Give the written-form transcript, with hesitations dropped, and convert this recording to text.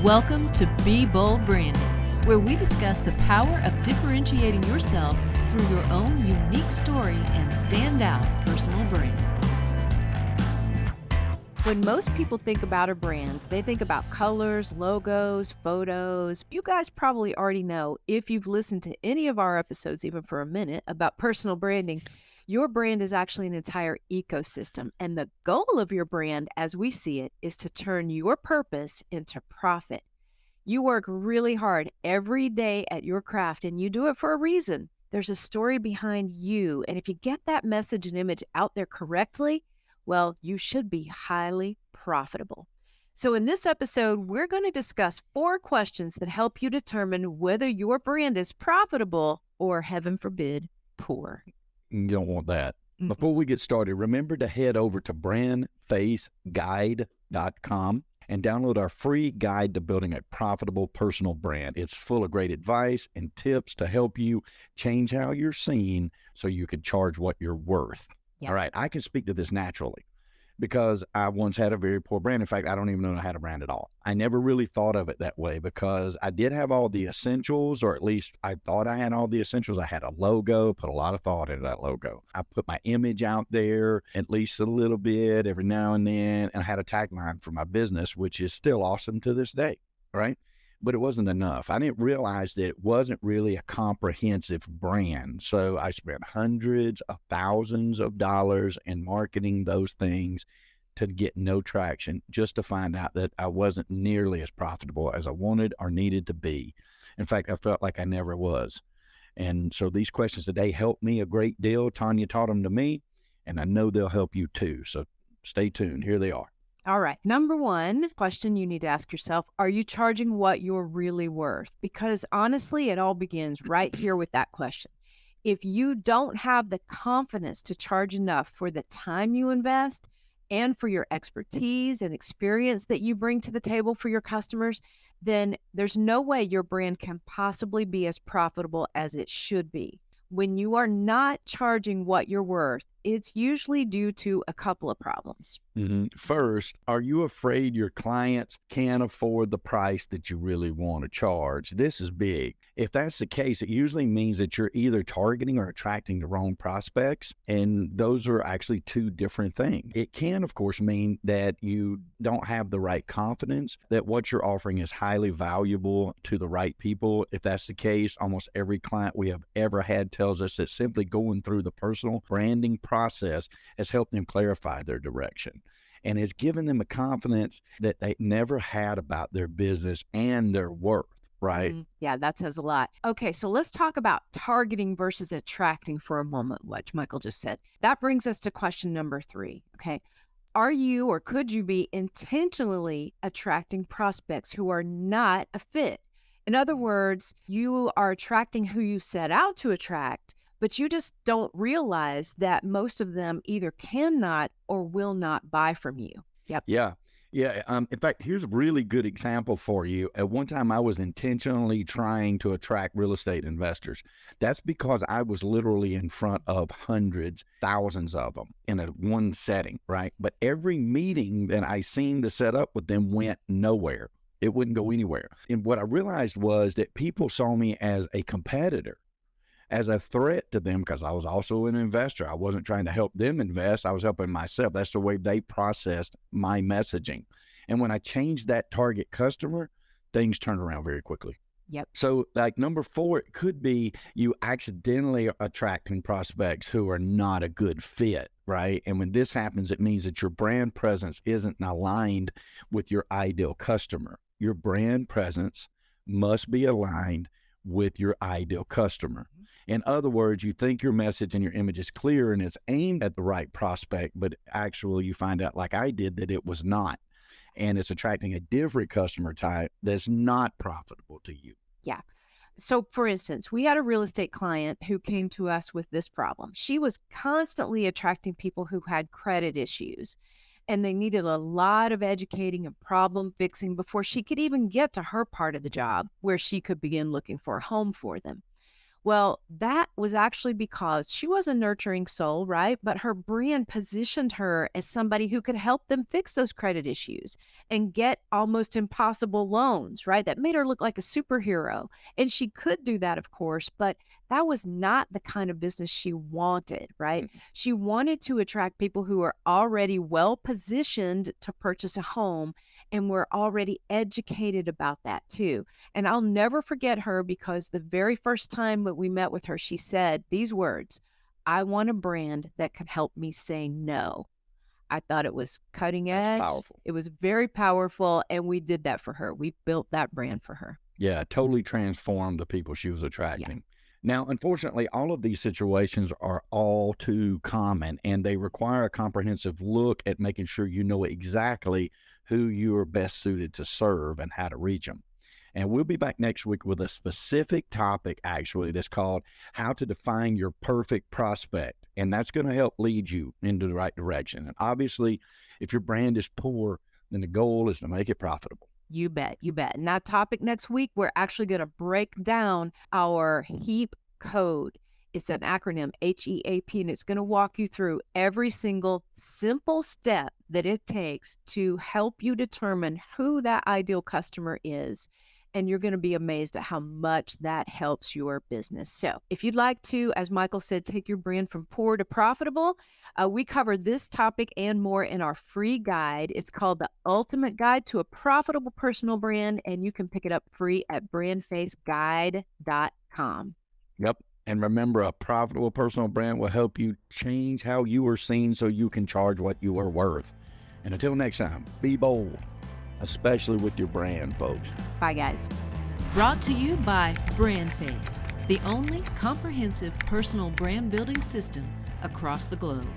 Welcome to Be Bold Branding, where we discuss the power of differentiating yourself through your own unique story and standout personal brand. When most people think about a brand, they think about colors, logos, photos. You guys probably already know, if you've listened to any of our episodes, even for a minute, about personal branding, your brand is actually an entire ecosystem. And the goal of your brand, as we see it, is to turn your purpose into profit. You work really hard every day at your craft, and you do it for a reason. There's a story behind you. And if you get that message and image out there correctly, well, you should be highly profitable. So in this episode, we're going to discuss 4 questions that help you determine whether your brand is profitable or, heaven forbid, poor. You don't want that. Before we get started, remember to head over to BrandFaceGuide.com and download our free guide to building a profitable personal brand. It's full of great advice and tips to help you change how you're seen so you can charge what you're worth. Yeah. All right, I can speak to this naturally because I once had a very poor brand. In fact, I don't even know I had a brand at all. I never really thought of it that way because I did have all the essentials, or at least I thought I had all the essentials. I had a logo, put a lot of thought into that logo. I put my image out there at least a little bit every now and then, and I had a tagline for my business, which is still awesome to this day, right? But it wasn't enough. I didn't realize that it wasn't really a comprehensive brand. So I spent hundreds of thousands of dollars in marketing those things to get no traction, just to find out that I wasn't nearly as profitable as I wanted or needed to be. In fact, I felt like I never was. And so these questions today helped me a great deal. Tanya taught them to me, and I know they'll help you too. So stay tuned. Here they are. All right. Number 1 question you need to ask yourself, are you charging what you're really worth? Because honestly, it all begins right here with that question. If you don't have the confidence to charge enough for the time you invest and for your expertise and experience that you bring to the table for your customers, then there's no way your brand can possibly be as profitable as it should be. When you are not charging what you're worth, it's usually due to a couple of problems. First, are you afraid your clients can't afford the price that you really want to charge? This is big. If that's the case, it usually means that you're either targeting or attracting the wrong prospects, and those are actually 2 different things. It can, of course, mean that you don't have the right confidence that what you're offering is highly valuable to the right people. If that's the case, almost every client we have ever had tells us that simply going through the personal branding process has helped them clarify their direction and has given them a confidence that they never had about their business and their worth, right? Yeah, that says a lot. Okay, so let's talk about targeting versus attracting for a moment, what Michael just said. That brings us to question number 3, okay? Are you or could you be intentionally attracting prospects who are not a fit? In other words, you are attracting who you set out to attract, but you just don't realize that most of them either cannot or will not buy from you. Yep. Yeah. In fact, here's a really good example for you. At one time, I was intentionally trying to attract real estate investors. That's because I was literally in front of hundreds, thousands of them in one setting, right? But every meeting that I seemed to set up with them went nowhere. It wouldn't go anywhere. And what I realized was that people saw me as a competitor, as a threat to them, because I was also an investor. I wasn't trying to help them invest. I was helping myself. That's the way they processed my messaging. And when I changed that target customer, things turned around very quickly. Yep. So like number 4, it could be you accidentally attracting prospects who are not a good fit, right? And when this happens, it means that your brand presence isn't aligned with your ideal customer. Your brand presence must be aligned with your ideal customer. In other words, you think your message and your image is clear and it's aimed at the right prospect, but actually you find out, like I did, that it was not. And it's attracting a different customer type that's not profitable to you. Yeah. So for instance, we had a real estate client who came to us with this problem. She was constantly attracting people who had credit issues, and they needed a lot of educating and problem fixing before she could even get to her part of the job where she could begin looking for a home for them. Well, that was actually because she was a nurturing soul, right? But her brand positioned her as somebody who could help them fix those credit issues and get almost impossible loans, right? That made her look like a superhero. And she could do that, of course, but that was not the kind of business she wanted, right? She wanted to attract people who are already well positioned to purchase a home and were already educated about that too. And I'll never forget her because the very first time that we met with her, she said these words: I want a brand that can help me say no. I thought it was cutting That's edge. powerful. It was very powerful. And we did that for her. We built that brand for her. Yeah, totally transformed the people she was attracting. Now, unfortunately, all of these situations are all too common, and they require a comprehensive look at making sure you know exactly who you are best suited to serve and how to reach them. And we'll be back next week with a specific topic, actually, that's called How to Define Your Perfect Prospect. And that's going to help lead you into the right direction. And obviously, if your brand is poor, then the goal is to make it profitable. You bet. You bet. And that topic next week, we're actually going to break down our HEAP code. It's an acronym, HEAP, and it's going to walk you through every single simple step that it takes to help you determine who that ideal customer is. And you're going to be amazed at how much that helps your business. So if you'd like to, as Michael said, take your brand from poor to profitable, we cover this topic and more in our free guide. It's called The Ultimate Guide to a Profitable Personal Brand, and you can pick it up free at brandfaceguide.com. Yep. And remember, a profitable personal brand will help you change how you are seen so you can charge what you are worth. And until next time, be bold, especially with your brand, folks. Bye, guys. Brought to you by BrandFace, the only comprehensive personal brand building system across the globe.